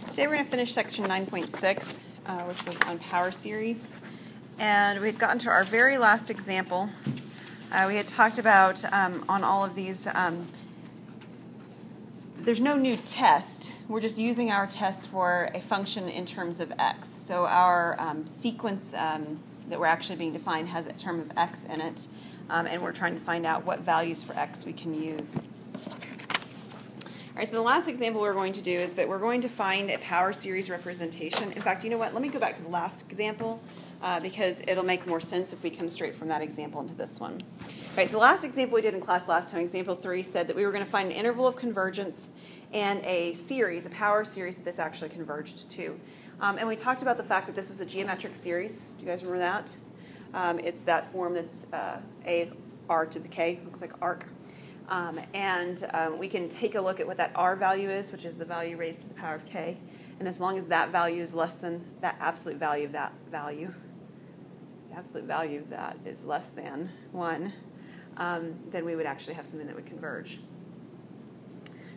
Today we're going to finish section 9.6, which was on power series. And we had gotten to our very last example. We had talked about on all of these, there's no new test. We're just using our test for a function in terms of x. So our sequence that we're actually being defined has a term of x in it, and we're trying to find out what values for x we can use. All right, so the last example we're going to do is that we're going to find a power series representation. In fact, you know what? Let me go back to the last example because it'll make more sense if we come straight from that example into this one. All right, so the last example we did in class last time, example 3, said that we were going to find an interval of convergence and a series, a power series that this actually converged to. And we talked about the fact that this was a geometric series. Do you guys remember that? It's that form that's a r to the k, looks like arc. We can take a look at what that r value is, which is the value raised to the power of k. And as long as that value is less than that absolute value of that value, the absolute value of that is less than 1, then we would actually have something that would converge.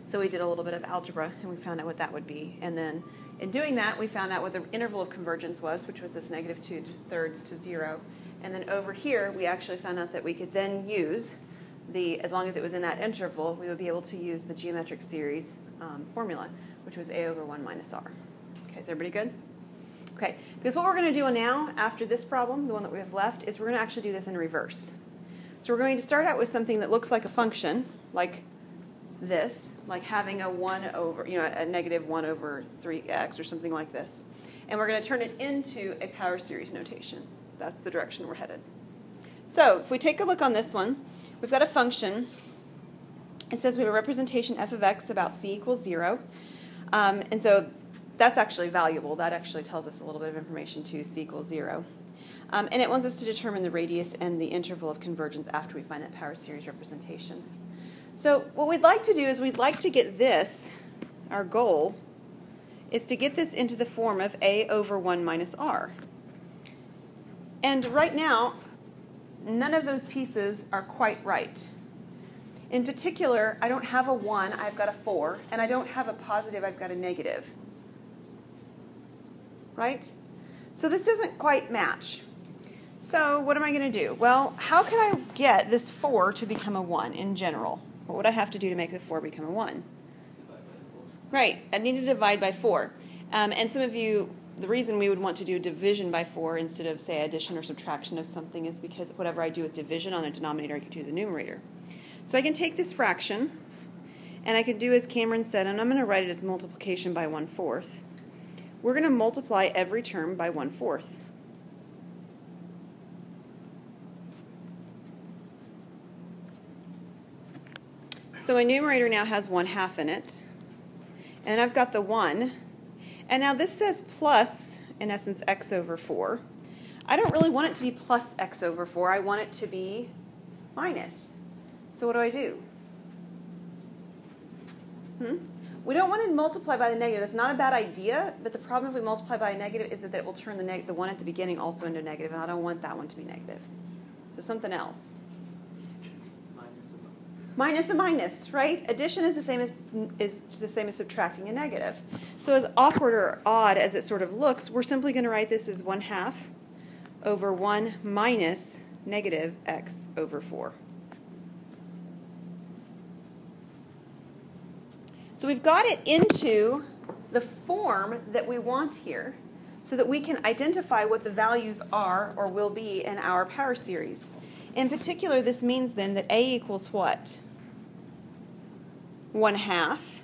So we did a little bit of algebra, and we found out what that would be. And then in doing that, we found out what the interval of convergence was, which was this negative 2/3 to 0. And then over here, we actually found out that we could then use as long as it was in that interval, we would be able to use the geometric series formula, which was a over 1 minus r. Okay, is everybody good? Okay, because what we're going to do now, after this problem, the one that we have left, is we're going to actually do this in reverse. So we're going to start out with something that looks like a function, like this, like having a 1 over, a negative 1 over 3x or something like this. And we're going to turn it into a power series notation. That's the direction we're headed. So if we take a look on this one, we've got a function. It says we have a representation f of x about c equals 0. And so that's actually valuable. That actually tells us a little bit of information too, c equals 0. And it wants us to determine the radius and the interval of convergence after we find that power series representation. So what we'd like to do is we'd like to get this, our goal, is to get this into the form of a over 1 minus r. And right now, none of those pieces are quite right. In particular, I don't have a 1, I've got a 4, and I don't have a positive, I've got a negative. Right? So this doesn't quite match. So what am I going to do? Well, how can I get this 4 to become a 1 in general? What would I have to do to make the 4 become a 1? Divide by 4. Right, I need to divide by 4. And some of you, the reason we would want to do division by 4 instead of, say, addition or subtraction of something is because whatever I do with division on a denominator, I can do the numerator. So I can take this fraction, and I can do as Cameron said, and I'm going to write it as multiplication by 1/4. We're going to multiply every term by 1/4. So my numerator now has 1/2 in it, and I've got the 1. And now this says plus, in essence, x over 4. I don't really want it to be plus x over 4. I want it to be minus. So what do? We don't want to multiply by the negative. That's not a bad idea, but the problem if we multiply by a negative is that it will turn the 1 at the beginning also into negative, and I don't want that one to be negative. So something else. Minus a minus, right? Addition is the same as subtracting a negative. So as awkward or odd as it sort of looks, we're simply going to write this as 1/2 over 1 minus negative x over 4. So we've got it into the form that we want here so that we can identify what the values are or will be in our power series. In particular, this means then that a equals what? 1/2.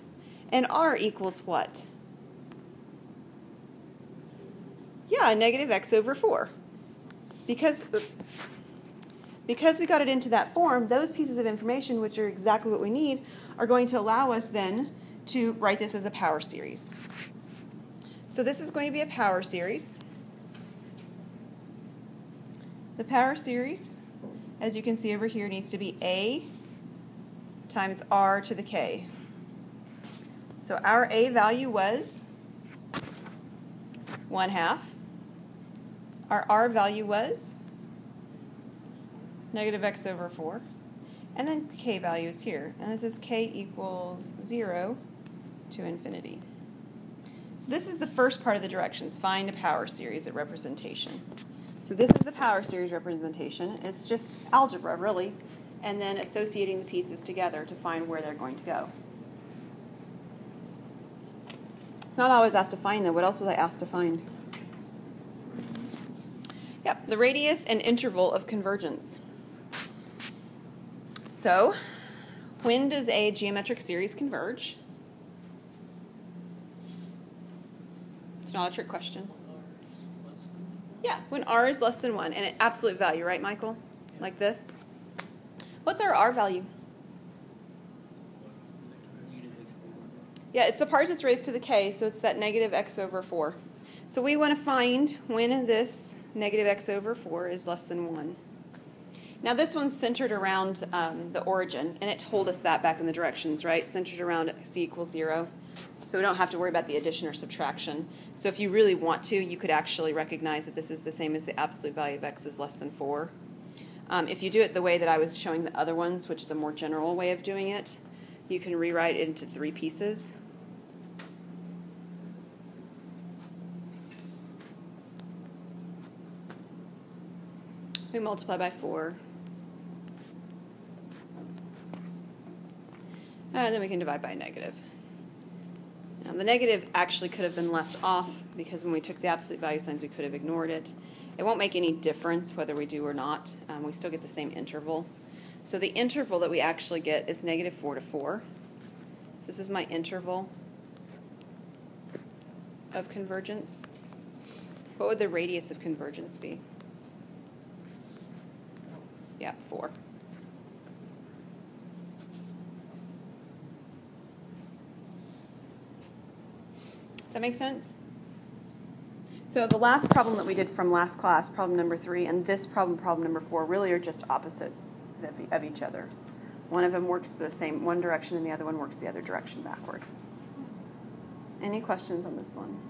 And r equals what? Yeah, negative x over 4. Because we got it into that form, those pieces of information, which are exactly what we need, are going to allow us then to write this as a power series. So this is going to be a power series. The power series, as you can see over here, needs to be a times r to the k. So our a value was 1/2. Our r value was negative x over 4. And then k value is here. And this is k equals 0 to infinity. So So this is the first part of the directions. Find a power series at representation. So this is the power series representation. It's just algebra, really, and then associating the pieces together to find where they're going to go. It's not always asked to find, though. What else was I asked to find? Yep, the radius and interval of convergence. So, when does a geometric series converge? It's not a trick question. Yeah, when r is less than 1, and an absolute value, right, Michael? Like this. What's our r value? Yeah, it's the part that's raised to the k, so it's that negative x over 4. So we want to find when this negative x over 4 is less than 1. Now this one's centered around the origin, and it told us that back in the directions, right? Centered around c equals 0. So we don't have to worry about the addition or subtraction. So if you really want to, you could actually recognize that this is the same as the absolute value of x is less than 4. If you do it the way that I was showing the other ones, which is a more general way of doing it, you can rewrite it into 3 pieces. We multiply by 4. And then we can divide by a negative. Now, the negative actually could have been left off because when we took the absolute value signs, we could have ignored it. It won't make any difference whether we do or not. We still get the same interval. So the interval that we actually get is negative 4 to 4. So this is my interval of convergence. What would the radius of convergence be? Yeah, 4. Does that make sense? So the last problem that we did from last class, problem number 3, and this problem, problem number 4, really are just opposite of each other. One of them works the same one direction and the other one works the other direction backward. Any questions on this one?